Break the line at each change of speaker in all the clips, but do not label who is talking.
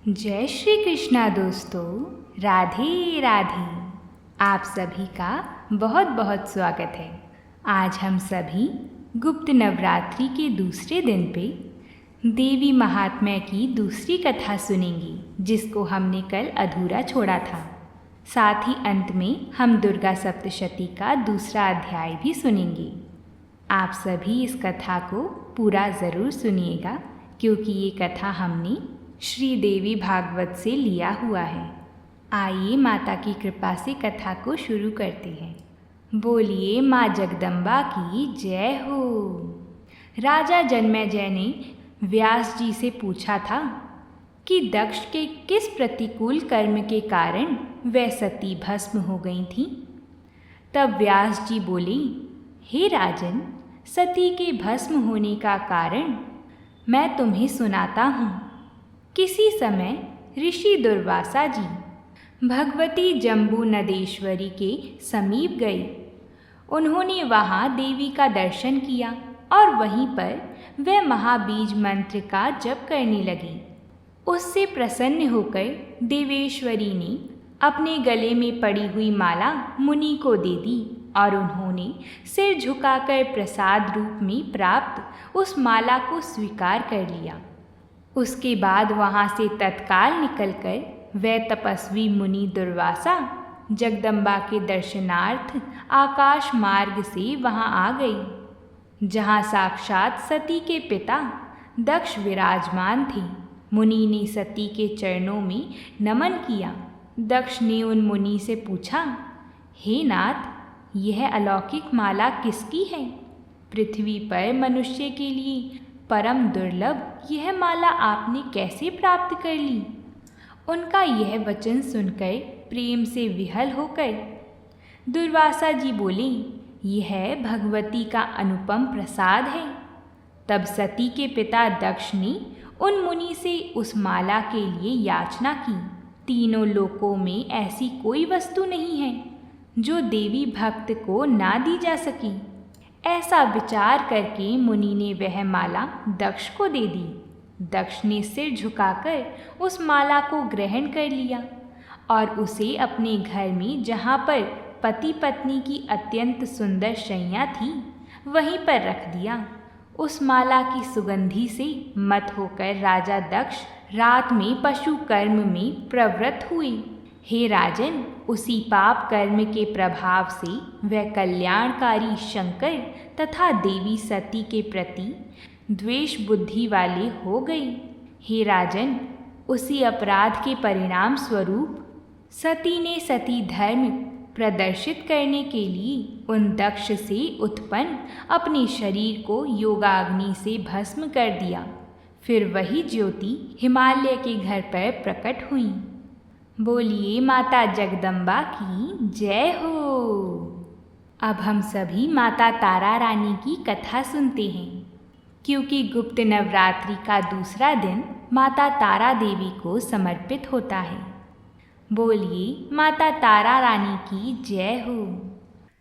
जय श्री कृष्णा दोस्तों, राधे राधे। आप सभी का बहुत बहुत स्वागत है। आज हम सभी गुप्त नवरात्रि के दूसरे दिन पे देवी महात्म्य की दूसरी कथा सुनेंगे, जिसको हमने कल अधूरा छोड़ा था। साथ ही अंत में हम दुर्गा सप्तशती का दूसरा अध्याय भी सुनेंगे। आप सभी इस कथा को पूरा ज़रूर सुनिएगा, क्योंकि ये कथा हमने श्री देवी भागवत से लिया हुआ है। आइए माता की कृपा से कथा को शुरू करते हैं। बोलिए माँ जगदम्बा की जय हो। राजा जन्मेजय ने व्यास जी से पूछा था कि दक्ष के किस प्रतिकूल कर्म के कारण वह सती भस्म हो गई थी। तब व्यास जी बोले, हे राजन, सती के भस्म होने का कारण मैं तुम्हें सुनाता हूँ। किसी समय ऋषि दुर्वासा जी भगवती जम्बू नदेश्वरी के समीप गए। उन्होंने वहाँ देवी का दर्शन किया और वहीं पर वह महाबीज मंत्र का जप करने लगी। उससे प्रसन्न होकर देवेश्वरी ने अपने गले में पड़ी हुई माला मुनि को दे दी और उन्होंने सिर झुकाकर प्रसाद रूप में प्राप्त उस माला को स्वीकार कर लिया। उसके बाद वहाँ से तत्काल निकलकर वह तपस्वी मुनि दुर्वासा जगदम्बा के दर्शनार्थ आकाश मार्ग से वहाँ आ गई, जहाँ साक्षात सती के पिता दक्ष विराजमान थे। मुनि ने सती के चरणों में नमन किया। दक्ष ने उन मुनि से पूछा, हे नाथ, यह अलौकिक माला किसकी है? पृथ्वी पर मनुष्य के लिए परम दुर्लभ यह माला आपने कैसे प्राप्त कर ली? उनका यह वचन सुनकर प्रेम से विहल होकर दुर्वासा जी बोले, यह भगवती का अनुपम प्रसाद है। तब सती के पिता दक्ष ने उन मुनि से उस माला के लिए याचना की। तीनों लोकों में ऐसी कोई वस्तु नहीं है जो देवी भक्त को ना दी जा सकी। ऐसा विचार करके मुनि ने वह माला दक्ष को दे दी। दक्ष ने सिर झुकाकर उस माला को ग्रहण कर लिया और उसे अपने घर में, जहाँ पर पति पत्नी की अत्यंत सुंदर शैया थी, वहीं पर रख दिया। उस माला की सुगंधि से मत होकर राजा दक्ष रात में पशु कर्म में प्रवृत्त हुए। हे राजन, उसी पाप कर्म के प्रभाव से वह कल्याणकारी शंकर तथा देवी सती के प्रति द्वेष बुद्धि वाले हो गई। हे राजन, उसी अपराध के परिणाम स्वरूप सती ने सती धर्म प्रदर्शित करने के लिए उन दक्ष से उत्पन्न अपने शरीर को योगाग्नि से भस्म कर दिया। फिर वही ज्योति हिमालय के घर पर प्रकट हुई। बोलिए माता जगदम्बा की जय हो। अब हम सभी माता तारा रानी की कथा सुनते हैं, क्योंकि गुप्त नवरात्रि का दूसरा दिन माता तारा देवी को समर्पित होता है। बोलिए माता तारा रानी की जय हो।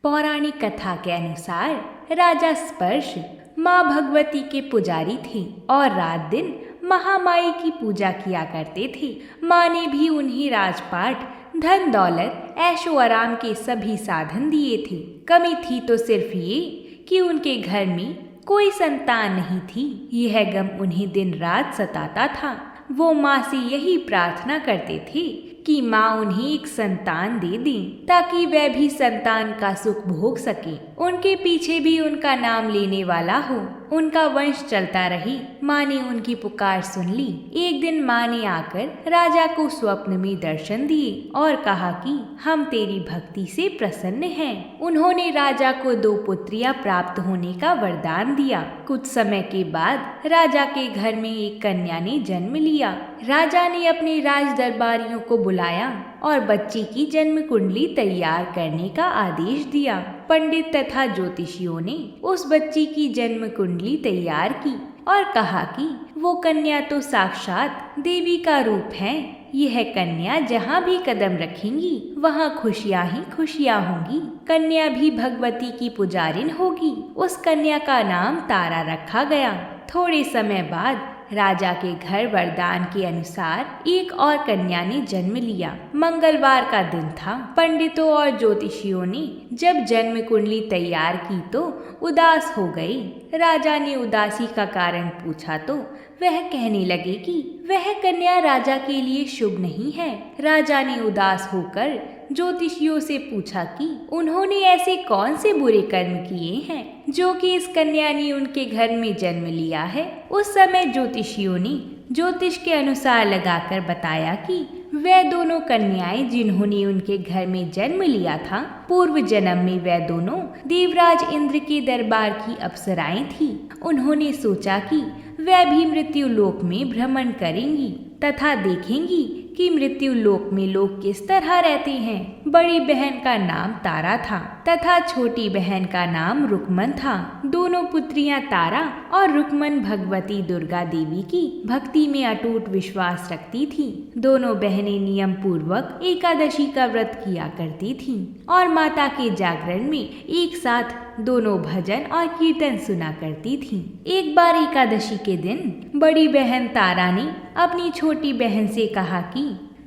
पौराणिक कथा के अनुसार राजा स्पर्श माँ भगवती के पुजारी थे और रात दिन महामाई की पूजा किया करते थे। माँ ने भी उन्हें राजपाट, धन दौलत, ऐशो आराम के सभी साधन दिए थे। कमी थी तो सिर्फ ये कि उनके घर में कोई संतान नहीं थी। यह गम उन्हें दिन रात सताता था। वो माँ से यही प्रार्थना करते थे कि माँ उन्हें एक संतान दे दें, ताकि वह भी संतान का सुख भोग सके, उनके पीछे भी उनका नाम लेने वाला हो, उनका वंश चलता रहे। माँ ने उनकी पुकार सुन ली। एक दिन माँ ने आकर राजा को स्वप्न में दर्शन दिए और कहा कि हम तेरी भक्ति से प्रसन्न हैं। उन्होंने राजा को 2 पुत्रियां प्राप्त होने का वरदान दिया। कुछ समय के बाद राजा के घर में एक कन्या ने जन्म लिया। राजा ने अपने राज दरबारियों को बुलाया और बच्ची की जन्म कुंडली तैयार करने का आदेश दिया। पंडित तथा ज्योतिषियों ने उस बच्ची की जन्म कुंडली तैयार की और कहा कि वो कन्या तो साक्षात देवी का रूप है। यह कन्या जहाँ भी कदम रखेंगी वहाँ खुशियाँ ही खुशियाँ होंगी। कन्या भी भगवती की पुजारिन होगी। उस कन्या का नाम तारा रखा गया। थोड़े समय बाद राजा के घर वरदान के अनुसार एक और कन्या ने जन्म लिया। मंगलवार का दिन था। पंडितों और ज्योतिषियों ने जब जन्म कुंडली तैयार की तो उदास हो गए। राजा ने उदासी का कारण पूछा तो वह कहने लगे कि वह कन्या राजा के लिए शुभ नहीं है। राजा ने उदास होकर ज्योतिषियों से पूछा कि उन्होंने ऐसे कौन से बुरे कर्म किए हैं जो कि इस कन्या ने उनके घर में जन्म लिया है। उस समय ज्योतिषियों ने ज्योतिष के अनुसार लगाकर बताया कि वह दोनों कन्याएं जिन्होंने उनके घर में जन्म लिया था, पूर्व जन्म में वह दोनों देवराज इंद्र के दरबार की अप्सराएं थीं। उन्होंने सोचा कि वह भी मृत्यु लोक में भ्रमण करेंगी तथा देखेंगी कि मृत्यु लोक में लोग किस तरह रहते हैं। बड़ी बहन का नाम तारा था तथा छोटी बहन का नाम रुकमन था। दोनों पुत्रियां तारा और रुकमन भगवती दुर्गा देवी की भक्ति में अटूट विश्वास रखती थीं। दोनों बहनें नियम पूर्वक एकादशी का व्रत किया करती थीं और माता के जागरण में एक साथ दोनों भजन और कीर्तन सुना करती थीं। एक बार एकादशी के दिन बड़ी बहन तारा ने अपनी छोटी बहन से कहा कि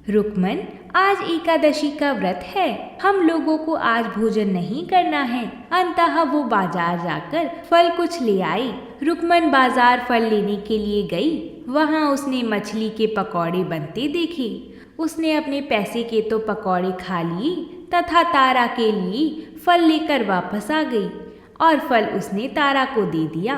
रुकमन, आज एकादशी का व्रत है, हम लोगों को आज भोजन नहीं करना है। अंततः वो बाजार जाकर फल कुछ ले आई। रुकमन बाजार फल लेने के लिए गई। वहाँ उसने मछली के पकौड़े बनते देखे। उसने अपने पैसे के तो पकौड़े खा लिए तथा तारा के लिए फल लेकर वापस आ गई और फल उसने तारा को दे दिया।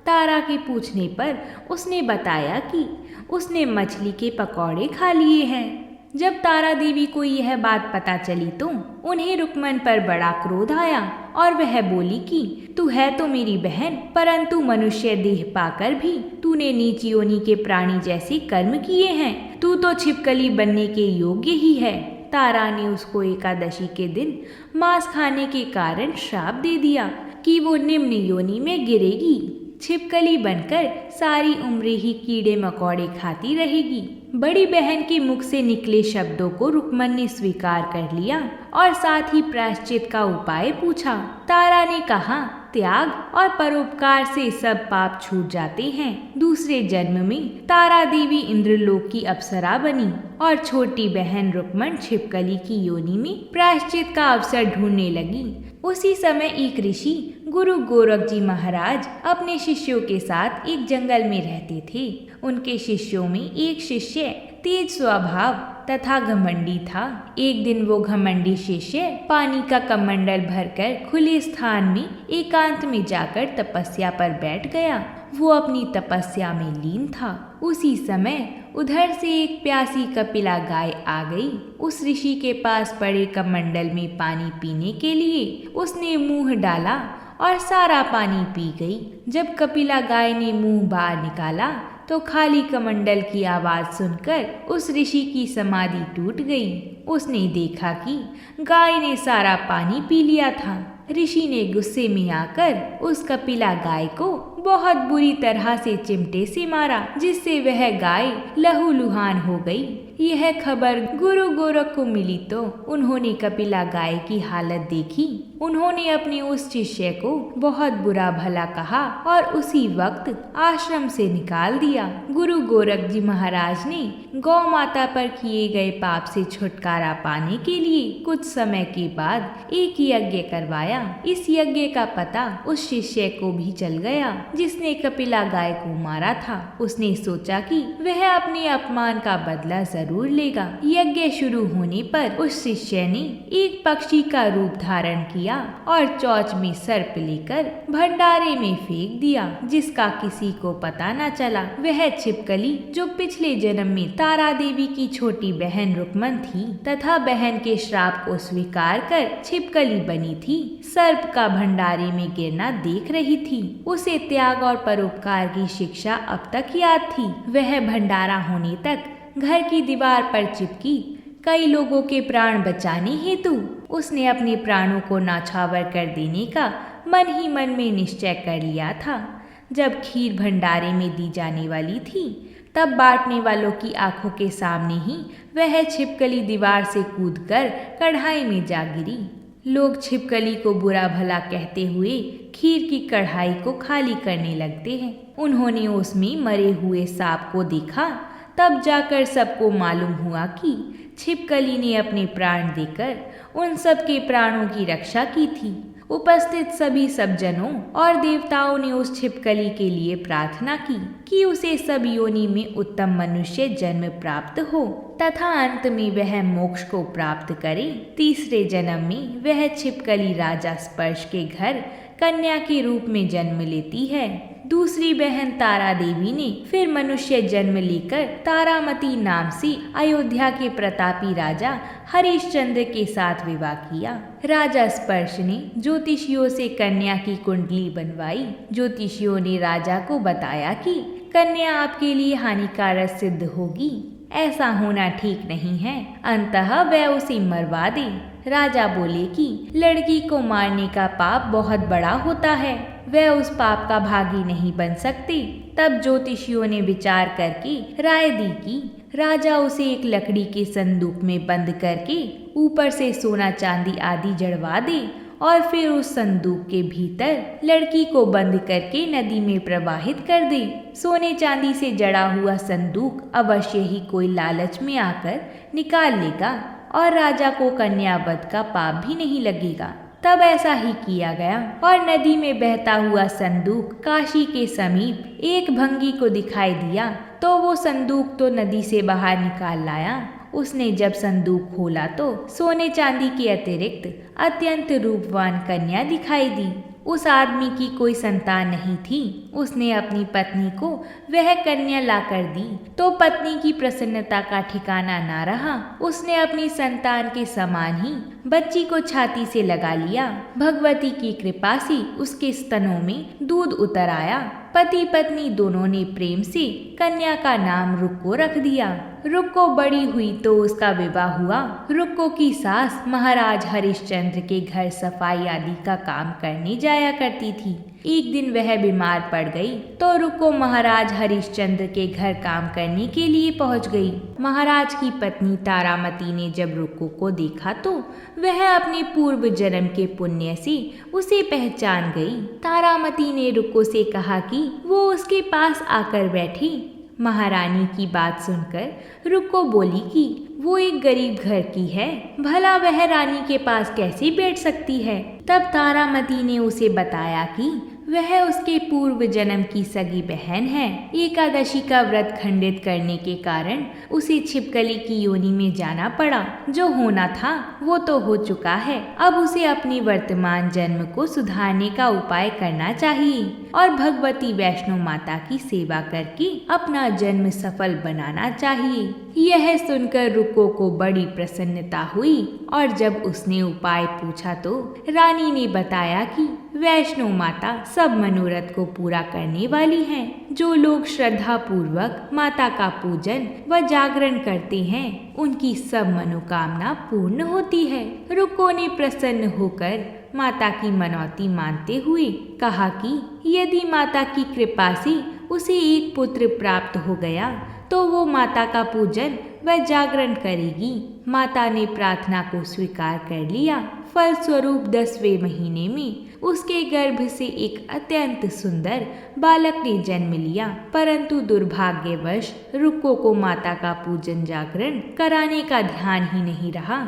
तारा के पूछने पर उसने बताया कि उसने मछली के पकौड़े खा लिए हैं। जब तारा देवी को यह बात पता चली तो उन्हें रुकमन पर बड़ा क्रोध आया और वह बोली कि तू है तो मेरी बहन, परंतु मनुष्य देह पाकर भी तूने नीच योनि के प्राणी जैसे कर्म किए हैं। तू तो छिपकली बनने के योग्य ही है। तारा ने उसको एकादशी के दिन मांस खाने के कारण श्राप दे दिया कि वो निम्न योनि में गिरेगी, छिपकली बनकर सारी उम्र ही कीड़े मकोड़े खाती रहेगी। बड़ी बहन के मुख से निकले शब्दों को रुकमन ने स्वीकार कर लिया और साथ ही प्रायश्चित का उपाय पूछा। तारा ने कहा, त्याग और परोपकार से सब पाप छूट जाते हैं। दूसरे जन्म में तारा देवी इंद्रलोक की अप्सरा बनी और छोटी बहन रुकमन छिपकली की योनि में प्रायश्चित का अवसर ढूंढने लगी। उसी समय एक ऋषि गुरु गोरख जी महाराज अपने शिष्यों के साथ एक जंगल में रहते थे। उनके शिष्यों में एक शिष्य तेज स्वभाव तथा घमंडी था। एक दिन वो घमंडी शिष्य पानी का कमंडल भरकर खुले स्थान में एकांत में जाकर तपस्या पर बैठ गया। वो अपनी तपस्या में लीन था। उसी समय उधर से एक प्यासी कपिला गाय आ गई। उस ऋषि के पास पड़े कमंडल में पानी पीने के लिए उसने मुंह डाला और सारा पानी पी गई। जब कपिला गाय ने मुंह बाहर निकाला तो खाली कमंडल की आवाज सुनकर उस ऋषि की समाधि टूट गई। उसने देखा कि गाय ने सारा पानी पी लिया था। ऋषि ने गुस्से में आकर उस कपिला गाय को बहुत बुरी तरह से चिमटे से मारा, जिससे वह गाय लहूलुहान हो गई। यह खबर गुरु गोरख को मिली तो उन्होंने कपिला गाय की हालत देखी। उन्होंने अपने उस शिष्य को बहुत बुरा भला कहा और उसी वक्त आश्रम से निकाल दिया। गुरु गोरख जी महाराज ने गौ माता पर किए गए पाप से छुटकारा पाने के लिए कुछ समय के बाद एक यज्ञ करवाया। इस यज्ञ का पता उस शिष्य को भी चल गया जिसने कपिला गाय को मारा था। उसने सोचा कि वह अपने अपमान का बदला जरूर लेगा। यज्ञ शुरू होने पर उस शिष्य ने एक पक्षी का रूप धारण किया और चोंच में सर्प लेकर भंडारे में फेंक दिया, जिसका किसी को पता न चला। वह छिपकली जो पिछले जन्म में तारा देवी की छोटी बहन रुकमन थी तथा बहन के श्राप को स्वीकार कर छिपकली बनी थी, सर्प का भंडारे में गिरना देख रही थी। उसे त्याग और परोपकार की शिक्षा अब तक याद थी। वह भंडारा होने तक घर की दीवार पर चिपकी कई लोगों के प्राण बचाने हेतु उसने अपने प्राणों को न्यौछावर कर देने का मन ही मन में निश्चय कर लिया था। जब खीर भंडारे में दी जाने वाली थी तब बांटने वालों की आंखों के सामने ही वह छिपकली दीवार से कूदकर कढ़ाई में जा गिरी। लोग छिपकली को बुरा भला कहते हुए खीर की कढ़ाई को खाली करने लगते हैं। उन्होंने उसमें मरे हुए सांप को देखा। तब जाकर सबको मालूम हुआ कि छिपकली ने अपने प्राण देकर उन सब के प्राणों की रक्षा की थी। उपस्थित सभी सज्जनों और देवताओं ने उस छिपकली के लिए प्रार्थना की कि उसे सब योनि में उत्तम मनुष्य जन्म प्राप्त हो तथा अंत में वह मोक्ष को प्राप्त करे। तीसरे जन्म में वह छिपकली राजा स्पर्श के घर कन्या के रूप में जन्म लेती है। दूसरी बहन तारा देवी ने फिर मनुष्य जन्म लेकर तारामती नाम से अयोध्या के प्रतापी राजा हरिश्चंद्र के साथ विवाह किया। राजा स्पर्श ने ज्योतिषियों से कन्या की कुंडली बनवाई। ज्योतिषियों ने राजा को बताया कि कन्या आपके लिए हानिकारक सिद्ध होगी, ऐसा होना ठीक नहीं है, अंततः वह उसे मरवा दे। राजा बोले कि लड़की को मारने का पाप बहुत बड़ा होता है, वह उस पाप का भागी नहीं बन सकती। तब ज्योतिषियों ने विचार करके राय दी कि राजा उसे एक लकड़ी के संदूक में बंद करके ऊपर से सोना चांदी आदि जड़वा दे और फिर उस संदूक के भीतर लड़की को बंद करके नदी में प्रवाहित कर दे। सोने चांदी से जड़ा हुआ संदूक अवश्य ही कोई लालच में आकर निकाल लेगा और राजा को कन्यावध का पाप भी नहीं लगेगा। तब ऐसा ही किया गया और नदी में बहता हुआ संदूक काशी के समीप एक भंगी को दिखाई दिया तो वो संदूक तो नदी से बाहर निकाल लाया। उसने जब संदूक खोला तो सोने चांदी के अतिरिक्त अत्यंत रूपवान कन्या दिखाई दी। उस आदमी की कोई संतान नहीं थी। उसने अपनी पत्नी को वह कन्या लाकर दी तो पत्नी की प्रसन्नता का ठिकाना ना रहा। उसने अपनी संतान के समान ही बच्ची को छाती से लगा लिया। भगवती की कृपा से उसके स्तनों में दूध उतर आया। पति पत्नी दोनों ने प्रेम से कन्या का नाम रुक्को रख दिया। रुक्को बड़ी हुई तो उसका विवाह हुआ। रुक्को की सास महाराज हरिश्चंद्र के घर सफाई आदि का काम करने जाया करती थी। एक दिन वह बीमार पड़ गई तो रुक्को महाराज हरिश्चंद्र के घर काम करने के लिए पहुंच गई। महाराज की पत्नी तारामती ने जब रुक्को को देखा तो वह अपने पूर्व जन्म के पुण्य से उसे पहचान गई। तारामती ने रुक्को से कहा कि वो उसके पास आकर बैठी। महारानी की बात सुनकर रुक्को बोली कि वो एक गरीब घर की है, भला वह रानी के पास कैसे बैठ सकती है। तब तारामती ने उसे बताया कि वह उसके पूर्व जन्म की सगी बहन है। एकादशी का व्रत खंडित करने के कारण उसे छिपकली की योनि में जाना पड़ा। जो होना था वो तो हो चुका है। अब उसे अपने वर्तमान जन्म को सुधारने का उपाय करना चाहिए और भगवती वैष्णो माता की सेवा करके अपना जन्म सफल बनाना चाहिए। यह सुनकर रुक्को को बड़ी प्रसन्नता हुई और जब उसने उपाय पूछा तो रानी ने बताया कि वैष्णो माता सब मनोरथ को पूरा करने वाली हैं। जो लोग श्रद्धा पूर्वक माता का पूजन व जागरण करते हैं उनकी सब मनोकामना पूर्ण होती है। रुक्को ने प्रसन्न होकर माता की मनौती मानते हुए कहा कि यदि माता की कृपा से उसे एक पुत्र प्राप्त हो गया तो वो माता का पूजन व जागरण करेगी। माता ने प्रार्थना को स्वीकार कर लिया। फलस्वरूप 10वें महीने में उसके गर्भ से एक अत्यंत सुंदर बालक ने जन्म लिया। परंतु दुर्भाग्यवश रुक्को को माता का पूजन जागरण कराने का ध्यान ही नहीं रहा।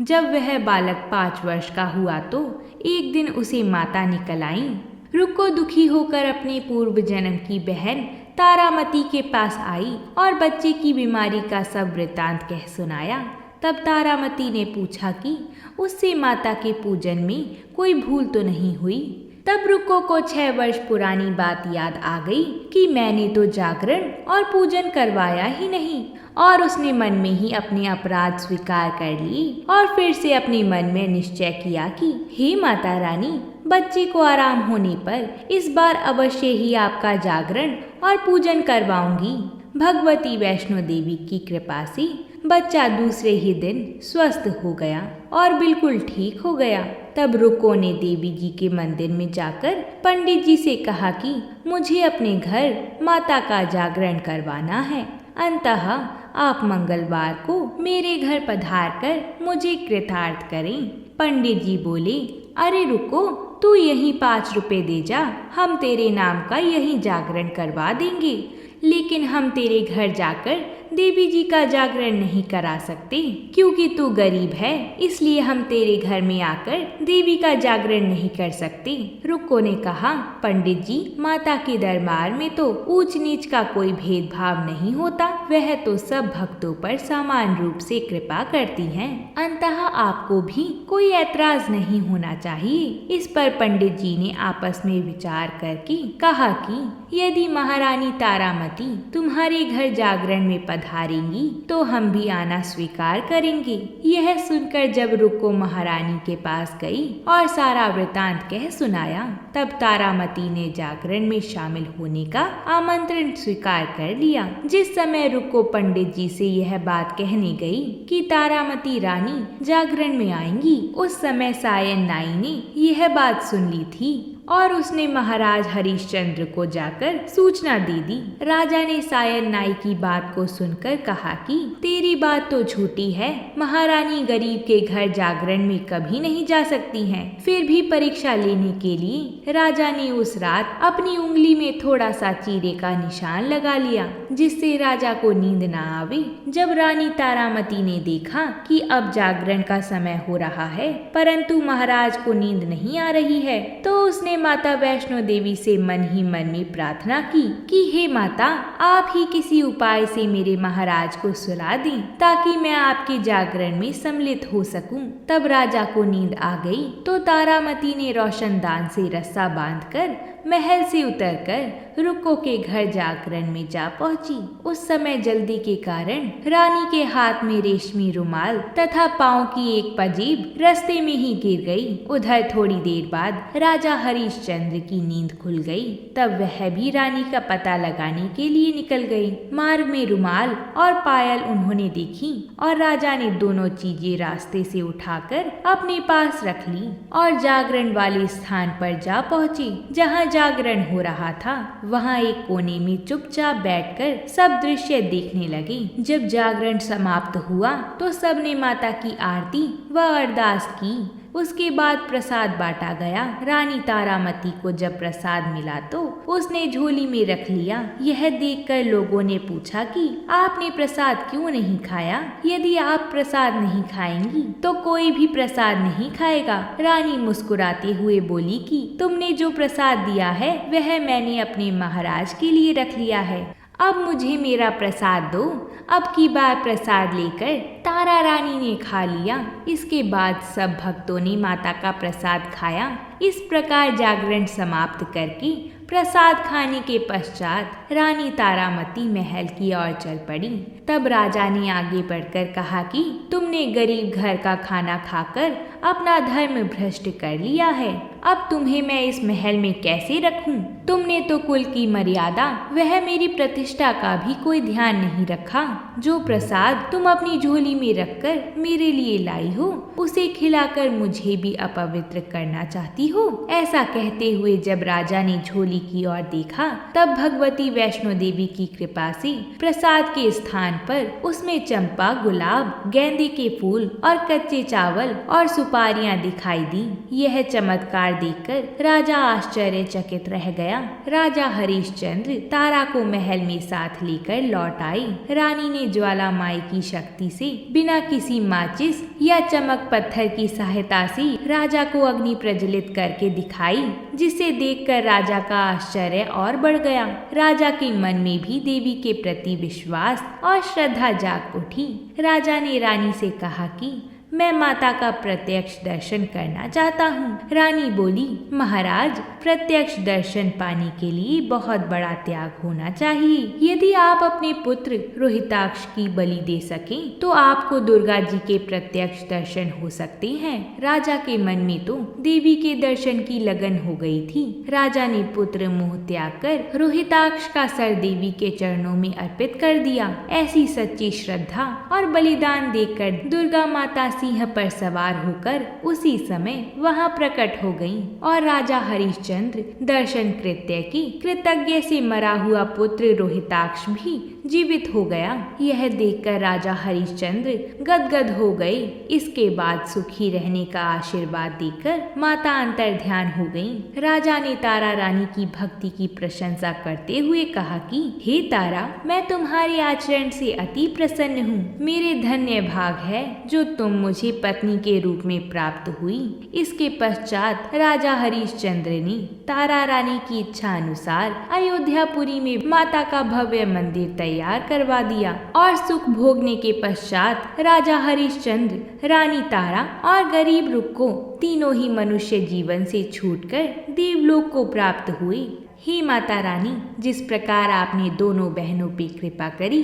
जब वह बालक 5 वर्ष का हुआ तो एक दिन उसे माता निकल आई। रुक्को दुखी होकर अपने पूर्व जन्म की बहन तारामती के पास आई और बच्चे की बीमारी का सब वृतांत कह सुनाया। तब तारामती ने पूछा कि उससे माता के पूजन में कोई भूल तो नहीं हुई। तब रुक्को को 6 वर्ष पुरानी बात याद आ गई कि मैंने तो जागरण और पूजन करवाया ही नहीं, और उसने मन में ही अपने अपराध स्वीकार कर लिए और फिर से अपने मन में निश्चय किया कि हे माता रानी, बच्चे को आराम होने पर इस बार अवश्य ही आपका जागरण और पूजन करवाऊंगी। भगवती वैष्णो देवी की कृपा से बच्चा दूसरे ही दिन स्वस्थ हो गया और बिल्कुल ठीक हो गया। तब रुक्को ने देवी जी के मंदिर में जाकर पंडित जी से कहा कि मुझे अपने घर माता का जागरण करवाना है। अंतः आप मंगलवार को मेरे घर पधार कर मुझे कृतार्थ करें। पंडित जी बोले, अरे रुको, तू यही 5 रुपए दे जा, हम तेरे नाम का यही जागरण करवा देंगे। लेकिन हम तेरे घर जाकर देवी जी का जागरण नहीं करा सकते, क्योंकि तू गरीब है, इसलिए हम तेरे घर में आकर देवी का जागरण नहीं कर सकते। रुक्को ने कहा, पंडित जी, माता के दरबार में तो ऊंच नीच का कोई भेदभाव नहीं होता, वह तो सब भक्तों पर समान रूप से कृपा करती हैं। अंततः आपको भी कोई ऐतराज नहीं होना चाहिए। इस पर पंडित जी ने आपस में विचार करके कहा कि यदि महारानी तारामती तुम्हारे घर जागरण में पधारेंगी तो हम भी आना स्वीकार करेंगे। यह सुनकर जब रुक्को महारानी के पास गई और सारा वृतांत कह सुनाया, तब तारामती ने जागरण में शामिल होने का आमंत्रण स्वीकार कर लिया। जिस समय रुक्को पंडित जी से यह बात कहने गई कि तारामती रानी जागरण में आएंगी, उस समय सायन नाई ने यह बात सुन ली थी और उसने महाराज हरिश्चंद्र को जाकर सूचना दे दी। राजा ने सायन नाई की बात को सुनकर कहा कि तेरी बात तो झूठी है, महारानी गरीब के घर जागरण में कभी नहीं जा सकती हैं। फिर भी परीक्षा लेने के लिए राजा ने उस रात अपनी उंगली में थोड़ा सा चीरे का निशान लगा लिया, जिससे राजा को नींद न आवे। जब रानी तारामती ने देखा कि अब जागरण का समय हो रहा है परंतु महाराज को नींद नहीं आ रही है, तो उसने माता वैष्णो देवी से मन ही मन में प्रार्थना की कि हे माता, आप ही किसी उपाय से मेरे महाराज को सुला दें ताकि मैं आपके जागरण में सम्मिलित हो सकूं। तब राजा को नींद आ गई तो तारामती ने रोशनदान से रस्सा बांधकर महल से उतरकर रुक्को के घर जागरण में जा पहुंची। उस समय जल्दी के कारण रानी के हाथ में रेशमी रुमाल तथा पांव की एक पंजेब रास्ते में ही गिर गई। उधर थोड़ी देर बाद राजा हरिश्चंद्र की नींद खुल गई। तब वह भी रानी का पता लगाने के लिए निकल गई। मार्ग में रुमाल और पायल उन्होंने देखी और राजा ने दोनों चीजें रास्ते से उठाकर अपने पास रख ली और जागरण वाले स्थान पर जा पहुंचे। जहाँ जागरण हो रहा था वहाँ एक कोने में चुपचाप बैठकर सब दृश्य देखने लगे। जब जागरण समाप्त हुआ तो सबने माता की आरती व अरदास की। उसके बाद प्रसाद बांटा गया। रानी तारामती को जब प्रसाद मिला तो उसने झोली में रख लिया। यह देखकर लोगों ने पूछा कि आपने प्रसाद क्यों नहीं खाया? यदि आप प्रसाद नहीं खाएंगी तो कोई भी प्रसाद नहीं खाएगा। रानी मुस्कुराते हुए बोली कि तुमने जो प्रसाद दिया है वह मैंने अपने महाराज के लिए रख लिया है, अब मुझे मेरा प्रसाद दो। अब की बार प्रसाद लेकर तारा रानी ने खा लिया। इसके बाद सब भक्तों ने माता का प्रसाद खाया। इस प्रकार जागरण समाप्त करके प्रसाद खाने के पश्चात रानी तारामती महल की ओर चल पड़ी। तब राजा ने आगे बढ़कर कहा कि तुमने गरीब घर का खाना खाकर अपना धर्म भ्रष्ट कर लिया है। अब तुम्हें मैं इस महल में कैसे रखूं? तुमने तो कुल की मर्यादा वह मेरी प्रतिष्ठा का भी कोई ध्यान नहीं रखा। जो प्रसाद तुम अपनी झोली में रखकर मेरे लिए लाई हो उसे खिलाकर मुझे भी अपवित्र करना चाहती हो? ऐसा कहते हुए जब राजा ने झोली की ओर देखा तब भगवती वैष्णो देवी की कृपा से प्रसाद के स्थान पर उसमें चंपा, गुलाब, गेंदे के फूल और कच्चे चावल और सुपारियां दिखाई दी। यह चमत्कार देखकर राजा आश्चर्यचकित रह गया। राजा हरिश्चंद्र तारा को महल में साथ लेकर लौट आए। रानी ने ज्वालामाई की शक्ति से बिना किसी माचिस या चमक पत्थर की सहायता से राजा को अग्नि प्रज्वलित करके दिखाई, जिसे देखकर राजा का आश्चर्य और बढ़ गया। राजा के मन में भी देवी के प्रति विश्वास और श्रद्धा जाग उठी। राजा ने रानी से कहा कि मैं माता का प्रत्यक्ष दर्शन करना चाहता हूँ। रानी बोली, महाराज, प्रत्यक्ष दर्शन पाने के लिए बहुत बड़ा त्याग होना चाहिए। यदि आप अपने पुत्र रोहिताक्ष की बलि दे सकें तो आपको दुर्गा जी के प्रत्यक्ष दर्शन हो सकते हैं। राजा के मन में तो देवी के दर्शन की लगन हो गई थी। राजा ने पुत्र मोह त्याग कर रोहिताक्ष का सर देवी के चरणों में अर्पित कर दिया। ऐसी सच्ची श्रद्धा और बलिदान देखकर दुर्गा माता सिंह पर सवार होकर उसी समय वहां प्रकट हो गईं और राजा हरिश्चंद्र दर्शन कृत्य की कृतज्ञ से मरा हुआ पुत्र रोहिताक्ष भी जीवित हो गया। यह देखकर राजा हरिश्चंद्र गदगद हो गए। इसके बाद सुखी रहने का आशीर्वाद देकर माता अंतर्ध्यान हो गईं। राजा ने तारा रानी की भक्ति की प्रशंसा करते हुए कहा कि हे तारा, मैं तुम्हारे आचरण से अति प्रसन्न हूँ। मेरे धन्य भाग है जो तुम मुझे पत्नी के रूप में प्राप्त हुई। इसके पश्चात राजा हरिश्चंद्र ने तारा रानी की इच्छा अनुसार अयोध्यापुरी में माता का भव्य मंदिर तैयार करवा दिया और सुख भोगने के पश्चात राजा हरिश्चंद्र, रानी तारा और गरीब रुक को तीनों ही मनुष्य जीवन से छूटकर देवलोक को प्राप्त हुए। हे माता रानी, जिस प्रकार आपने दोनों बहनों पे कृपा करी,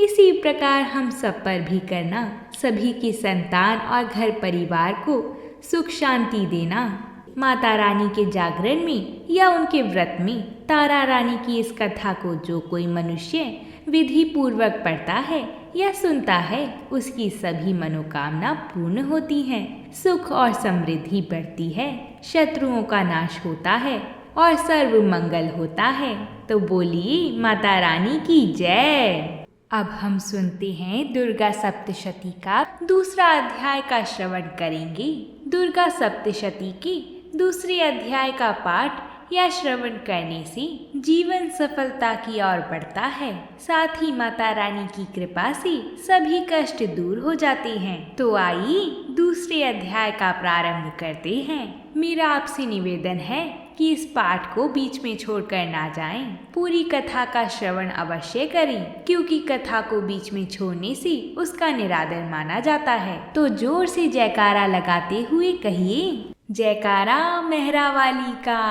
इसी प्रकार हम सब पर भी करना। सभी की संतान और घर परिवार को सुख शांति देना। माता रानी के जागरण में या उनके व्रत में तारा रानी की इस कथा को जो कोई मनुष्य विधि पूर्वक पढ़ता है या सुनता है, उसकी सभी मनोकामना पूर्ण होती हैं। सुख और समृद्धि बढ़ती है, शत्रुओं का नाश होता है और सर्व मंगल होता है। तो बोलिए माता रानी की जय। अब हम सुनते हैं दुर्गा सप्तशती का दूसरा अध्याय का श्रवण करेंगे। दुर्गा सप्तशती के दूसरे अध्याय का पाठ या श्रवण करने से जीवन सफलता की ओर बढ़ता है। साथ ही माता रानी की कृपा से सभी कष्ट दूर हो जाते हैं। तो आइए दूसरे अध्याय का प्रारंभ करते हैं। मेरा आपसे निवेदन है कि इस पाठ को बीच में छोड़कर ना जाएं। पूरी कथा का श्रवण अवश्य करें, क्योंकि कथा को बीच में छोड़ने से उसका निरादर माना जाता है। तो जोर से जयकारा लगाते हुए कहिए, जयकारा मेहरा वाली का,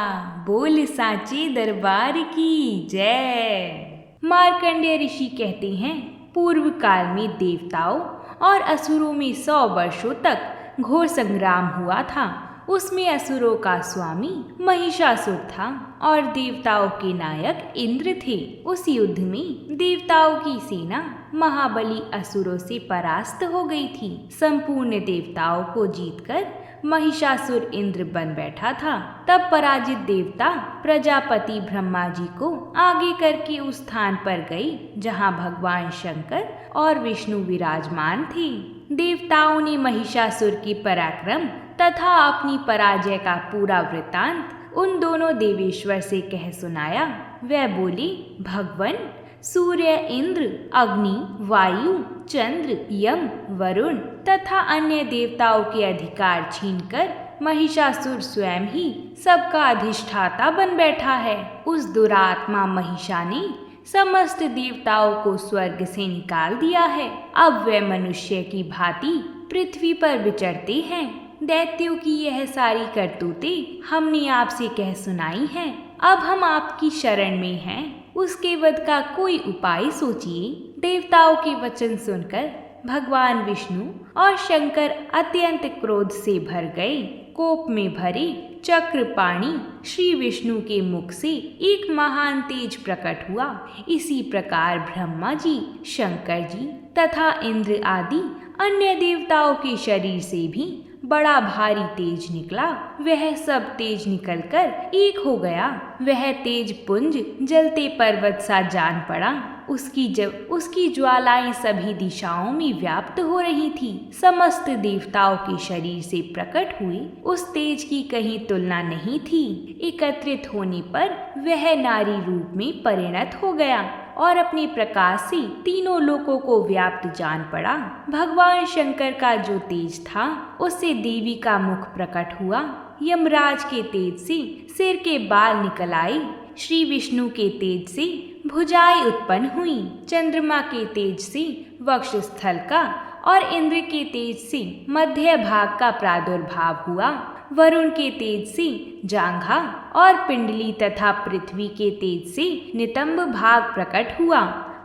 बोल साचे दरबार की जय। मार्कंडेय ऋषि कहते हैं, पूर्व काल में देवताओं और असुरों में 100 वर्षों तक घोर संग्राम हुआ था। उसमें असुरों का स्वामी महिषासुर था और देवताओं के नायक इंद्र थे। उस युद्ध में देवताओं की सेना महाबली असुरों से परास्त हो गई थी। संपूर्ण देवताओं को जीतकर महिषासुर इंद्र बन बैठा था। तब पराजित देवता प्रजापति ब्रह्मा जी को आगे करके उस स्थान पर गए जहां भगवान शंकर और विष्णु विराजमान थे। देवताओं ने महिषासुर के पराक्रम तथा अपनी पराजय का पूरा वृत्तांत उन दोनों देवेश्वर से कह सुनाया। वह बोले, भगवान, सूर्य, इंद्र, अग्नि, वायु, चंद्र, यम, वरुण तथा अन्य देवताओं के अधिकार छीनकर महिषासुर स्वयं ही सबका अधिष्ठाता बन बैठा है। उस दुरात्मा महिषा ने समस्त देवताओं को स्वर्ग से निकाल दिया है। अब वे मनुष्य की भांति पृथ्वी पर विचरते हैं। दैत्यों की यह सारी करतूतें हमने आपसे कह सुनाई हैं। अब हम आपकी शरण में हैं। उसके वध का कोई उपाय सोचिए। देवताओं के वचन सुनकर भगवान विष्णु और शंकर अत्यंत क्रोध से भर गए। कोप में भरे चक्रपाणी श्री विष्णु के मुख से एक महान तेज प्रकट हुआ। इसी प्रकार ब्रह्मा जी, शंकर जी तथा इंद्र आदि अन्य देवताओं के शरीर से भी बड़ा भारी तेज निकला। वह सब तेज निकलकर एक हो गया। वह तेज पुंज जलते पर्वत सा जान पड़ा। उसकी ज्वालाएं सभी दिशाओं में व्याप्त हो रही थी। समस्त देवताओं के शरीर से प्रकट हुए उस तेज की कहीं तुलना नहीं थी। एकत्रित होने पर वह नारी रूप में परिणत हो गया और अपने प्रकाश से तीनों लोकों को व्याप्त जान पड़ा। भगवान शंकर का जो तेज था उससे देवी का मुख प्रकट हुआ। यमराज के तेज से सिर के बाल निकल आए। श्री विष्णु के तेज से भुजाएं उत्पन्न हुई। चंद्रमा के तेज से वक्षस्थल का और इंद्र के तेज से मध्य भाग का प्रादुर्भाव हुआ। वरुण के तेज से जांघा और पिंडली तथा पृथ्वी के तेज से नितंब भाग प्रकट हुआ।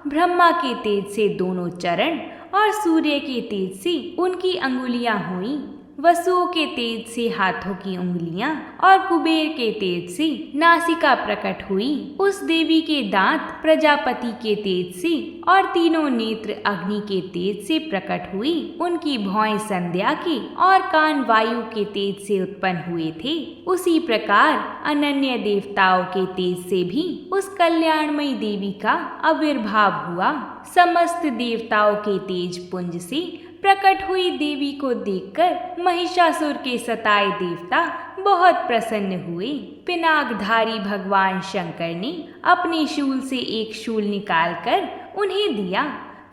ब्रह्मा के तेज से दोनों चरण और सूर्य के तेज से उनकी अंगुलियां हुई। वसुओं के तेज से हाथों की उंगलियां और कुबेर के तेज से नासिका प्रकट हुई। उस देवी के दांत प्रजापति के तेज से और तीनों नेत्र अग्नि के तेज से प्रकट हुई। उनकी भौएं संध्या के और कान वायु के तेज से उत्पन्न हुए थे। उसी प्रकार अनन्य देवताओं के तेज से भी उस कल्याणमयी देवी का आविर्भाव हुआ। समस्त देवताओं के तेज पुंज से प्रकट हुई देवी को देखकर महिषासुर के सताए देवता बहुत प्रसन्न हुए। पिनाकधारी भगवान शंकर ने अपने शूल से एक शूल निकालकर उन्हें दिया।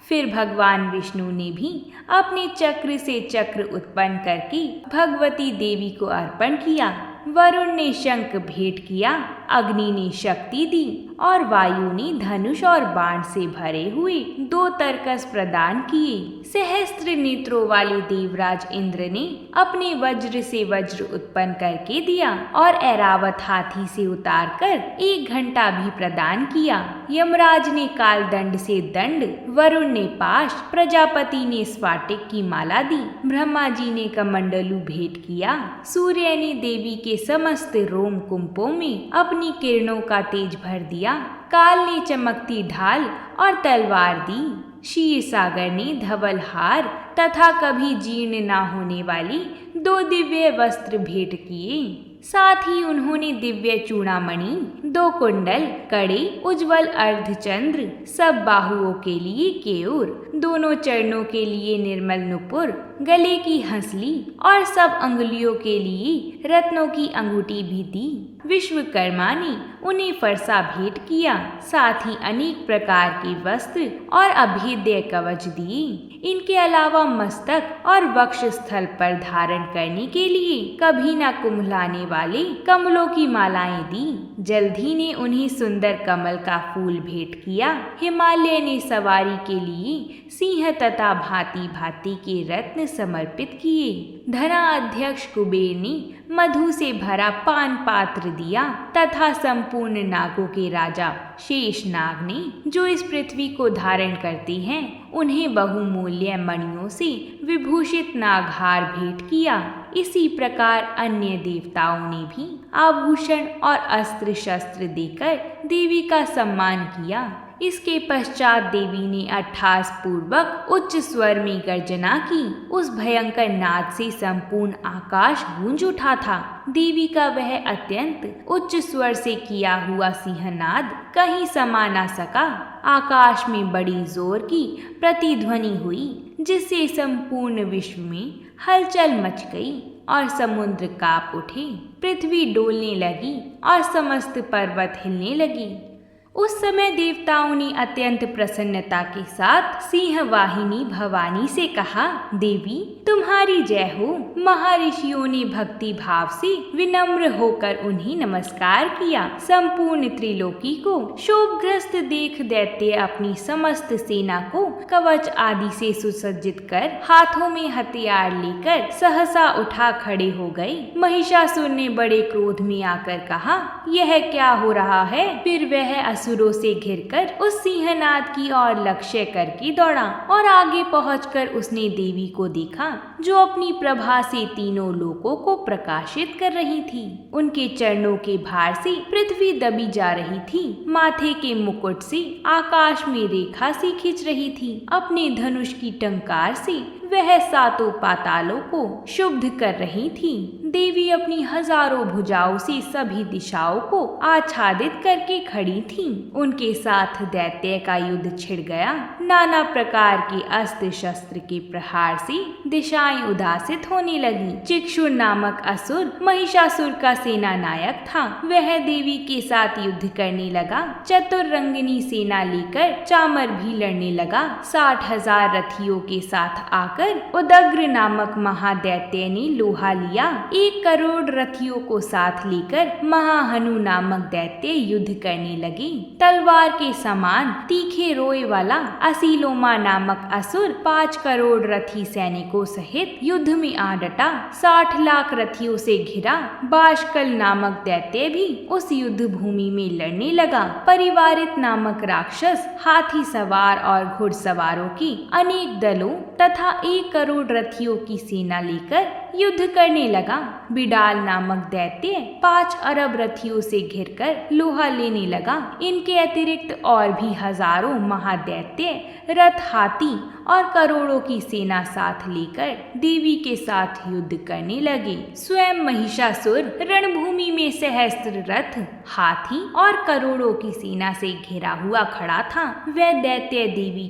फिर भगवान विष्णु ने भी अपने चक्र से चक्र उत्पन्न करके भगवती देवी को अर्पण किया। वरुण ने शंख भेंट किया, अग्नि ने शक्ति दी और वायु ने धनुष और बाण से भरे हुए 2 तरकस प्रदान किए। सहस्त्र नेत्रों वाले देवराज इंद्र ने अपने वज्र से वज्र उत्पन्न करके दिया और ऐरावत हाथी से उतारकर 1 घंटा भी प्रदान किया। यमराज ने कालदंड से दंड, वरुण ने पाश, प्रजापति ने स्फाटिक की माला दी, ब्रह्मा जी ने कमंडलू भेंट किया, सूर्य ने देवी के समस्त रोम कुंभों में अपनी किरणों का तेज भर दिया, काल ने चमकती ढाल और तलवार दी, क्षीर सागर ने धवल हार तथा कभी जीर्ण ना होने वाली 2 दिव्य वस्त्र भेंट किए। साथ ही उन्होंने दिव्य चूड़ामणि, 2 कुंडल, कड़े, उज्जवल अर्धचंद्र, सब बाहुओं के लिए केयूर, दोनों चरणों के लिए निर्मल नुपुर, गले की हंसली और सब अंगुलियों के लिए रत्नों की अंगूठी भी दी। विश्वकर्मा ने उन्हें फरसा भेंट किया। साथ ही अनेक प्रकार के वस्त्र और अभेद्य कवच दिए। इनके अलावा मस्तक और वक्ष स्थल पर धारण करने के लिए कभी न कुम्हलाने वाले कमलों की मालाएं दी। जल्दी ने उन्हें सुंदर कमल का फूल भेंट किया। हिमालय ने सवारी के लिए सिंह तथा भांति भांति के रत्न समर्पित किए। धरा अध्यक्ष कुबेर ने मधु से भरा पान पात्र दिया तथा संपूर्ण नागों के राजा शेष नाग ने, जो इस पृथ्वी को धारण करते हैं, उन्हें बहुमूल्य मणियों से विभूषित नागहार भेंट किया। इसी प्रकार अन्य देवताओं ने भी आभूषण और अस्त्र शस्त्र देकर देवी का सम्मान किया। इसके पश्चात देवी ने अट्ठास पूर्वक उच्च स्वर में गर्जना की। उस भयंकर नाद से संपूर्ण आकाश गूंज उठा था। देवी का वह अत्यंत उच्च स्वर से किया हुआ सिंहनाद कहीं समा न सका। आकाश में बड़ी जोर की प्रतिध्वनि हुई, जिससे संपूर्ण विश्व में हलचल मच गई और समुद्र कांप उठे, पृथ्वी डोलने लगी और समस्त पर्वत हिलने लगी। उस समय देवताओं ने अत्यंत प्रसन्नता के साथ सिंह वाहिनी भवानी से कहा, देवी तुम्हारी जय हो। महर्षियों ने भक्ति भाव से विनम्र होकर उन्हें नमस्कार किया। संपूर्ण त्रिलोकी को शोभग्रस्त देख दैत्य अपनी समस्त सेना को कवच आदि से सुसज्जित कर हाथों में हथियार लेकर सहसा उठा खड़े हो गए। महिषासुर ने बड़े क्रोध में आकर कहा, यह क्या हो रहा है? फिर वह असुरों से घिरकर उस सिंहनाद की ओर लक्ष्य करके दौड़ा और आगे पहुंचकर उसने देवी को देखा, जो अपनी प्रभा से तीनों लोकों को प्रकाशित कर रही थी। उनके चरणों के भार से पृथ्वी दबी जा रही थी। माथे के मुकुट से आकाश में रेखा सी खिंच रही थी। अपने धनुष की टंकार से वह सातों पातालों को शुद्ध कर रही थी। देवी अपनी हजारों भुजाओं से सभी दिशाओं को आच्छादित करके खड़ी थी। उनके साथ दैत्य का युद्ध छिड़ गया। नाना प्रकार के अस्त्र शस्त्र के प्रहार से दिशाएं उदासित होने लगी। चिक्षुर नामक असुर महिषासुर का सेना नायक था। वह देवी के साथ युद्ध करने लगा। चतुरंगिनी सेना लेकर चामर भी लड़ने लगा। 60,000 रथियों के साथ आकर उदग्र नामक महादैत्य ने लोहा लिया। 1 करोड़ रथियों को साथ लेकर महाहनु नामक दैत्य युद्ध करने लगे। तलवार के समान तीखे रोए वाला असीलोमा नामक असुर 5 करोड़ रथी सैनिकों सहित युद्ध में आ डटा। 60 लाख रथियों से घिरा बाशकल नामक दैत्य भी उस युद्ध भूमि में लड़ने लगा। परिवारित नामक राक्षस हाथी सवार और घुड़सवारों के अनेक दलों तथा 1 करोड़ रथियों की सेना लेकर युद्ध करने लगा। बिडाल नामक दैत्य 5 अरब रथियों से घिरकर लोहा लेने लगा। इनके अतिरिक्त और भी हजारों महादैत्य रथ, हाथी और करोड़ों की सेना साथ लेकर देवी के साथ युद्ध करने लगे। स्वयं महिषासुर रणभूमि में सहस्त्र रथ, हाथी और करोड़ों की सेना से घिरा हुआ खड़ा था। वह दैत्य देवी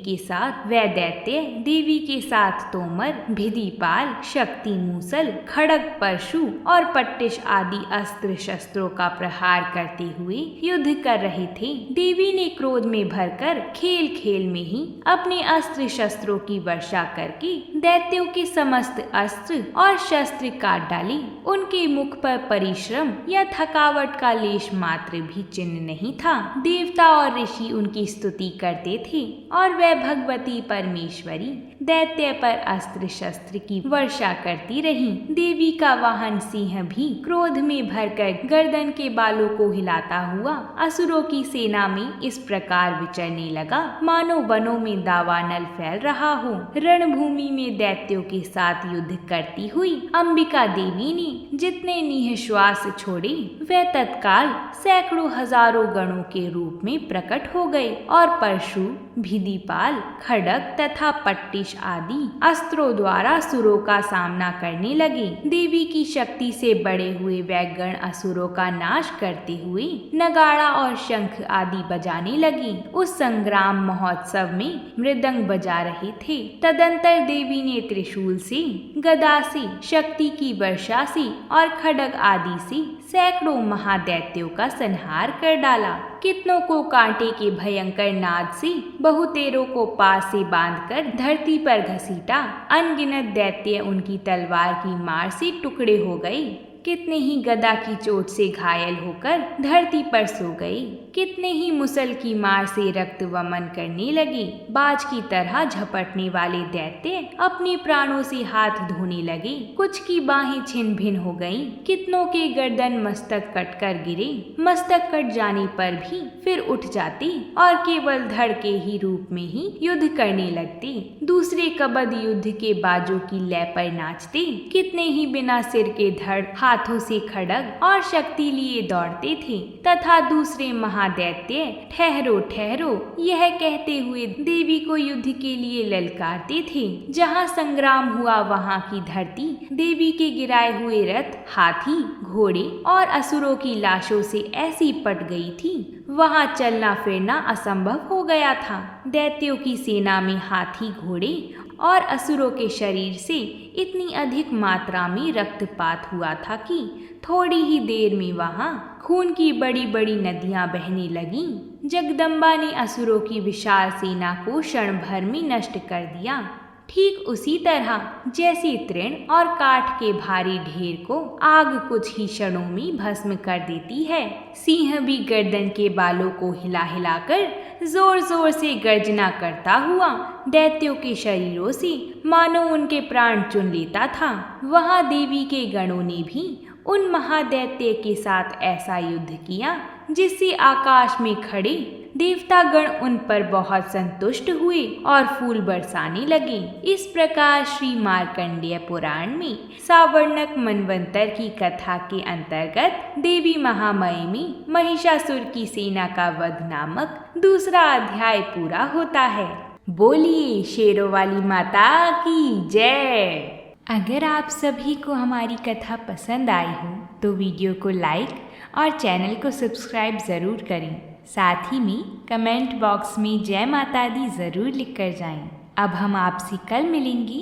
के साथ तोमर, भिदिपाल, शक्ति मूसल, खड़ग, परशु और पट्टिश आदि अस्त्र शस्त्रों का प्रहार करते हुए युद्ध कर रहे थे। देवी ने क्रोध में भरकर खेल खेल में ही अपने अस्त्र शस्त्रों की वर्षा करके दैत्यों के समस्त अस्त्र और शस्त्र काट डाले। उनके मुख पर परिश्रम या थकावट का लेश मात्र भी चिन्ह नहीं था। देवता और ऋषि उनकी स्तुति करते थे और वह भगवती परमेश्वरी दैत्य पर अस्त्र शस्त्र की वर्षा करती रही। देवी का वाहन सिंह भी क्रोध में भरकर गर्दन के बालों को हिलाता हुआ असुरों की सेना में इस प्रकार विचरने लगा मानो वनों में दावानल फैल रहा हो। रणभूमि में दैत्यों के साथ युद्ध करती हुई अंबिका देवी ने जितने निःश्वास छोड़े वह तत्काल सैकड़ों हजारों गणों के रूप में प्रकट हो गए और परशु, भिदिपाल, खड़ग तथा पट्टिश आदि अस्त्रों द्वारा असुरों का सामना करने लगे। देवी की शक्ति से बड़े हुए वह गण असुरों का नाश करते हुए नगाड़ा और शंख आदि बजाने लगे। उस संग्राम महोत्सव में मृदंग बजा रहे थे। तदंतर देवी ने त्रिशूल से, गदा से, शक्ति की वर्षा से और खड्ग आदि से सैकड़ों महादैत्यों का संहार कर डाला। कितनों को कांटे के भयंकर नाद से, बहुतेरों को पास से बांधकर धरती पर घसीटा। अनगिनत दैत्य उनकी तलवार की मार से टुकड़े हो गए। कितने ही गदा की चोट से घायल होकर धरती पर सो गए। कितने ही मुसल की मार से रक्त वमन करने लगे। बाज की तरह झपटने वाले दैत्य अपने प्राणों से हाथ धोने लगे। कुछ की बाहें छिन भिन हो गईं। कितनों के गर्दन मस्तक कटकर गिरे। मस्तक कट जाने पर भी फिर उठ जाते और केवल धड़ के ही रूप में ही युद्ध करने लगते। दूसरे कबद युद्ध के बाजों की लय पर नाचते। कितने ही बिना सिर के धड़, हाथों से खड्ग और शक्ति लिए दौड़ते थे तथा दूसरे महादैत्य ठहरो ठहरो यह कहते हुए देवी को युद्ध के लिए ललकारते थे। जहाँ संग्राम हुआ वहाँ की धरती देवी के गिराए हुए रथ, हाथी, घोड़े और असुरों की लाशों से ऐसी पट गई थी वहाँ चलना फिरना असंभव हो गया था। दैत्यों की सेना में हाथी, घोड़े और असुरों के शरीर से इतनी अधिक मात्रा में रक्तपात हुआ था कि थोड़ी ही देर में वहाँ खून की बड़ी बड़ी नदियां बहने लगीं। जगदम्बा ने असुरों की विशाल सेना को क्षण भर में नष्ट कर दिया। ठीक उसी तरह जैसे तृण और काठ के भारी ढेर को आग कुछ ही क्षणों में भस्म कर देती है, सिंह भी गर्दन के बालों को हिला हिलाकर जोर जोर से गर्जना करता हुआ दैत्यों के शरीरों से मानो उनके प्राण चुन लेता था। वहाँ देवी के गणों ने भी उन महादैत्य के साथ ऐसा युद्ध किया जिससे आकाश में खड़े देवतागण उन पर बहुत संतुष्ट हुए और फूल बरसाने लगे। इस प्रकार श्री मार्कंडेय पुराण में सावर्णक मनवंतर की कथा के अंतर्गत देवी महामाया में महिषासुर की सेना का वध नामक दूसरा अध्याय पूरा होता है। बोलिए शेरों वाली माता की जय। अगर आप सभी को हमारी कथा पसंद आई हो तो वीडियो को लाइक और चैनल को सब्सक्राइब ज़रूर करें। साथ ही में कमेंट बॉक्स में जय माता दी ज़रूर लिख कर जाएं। अब हम आपसे कल मिलेंगे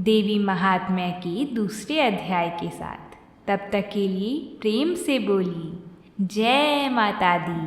देवी महात्म्य के दूसरे अध्याय के साथ। तब तक के लिए प्रेम से बोलिए जय माता दी।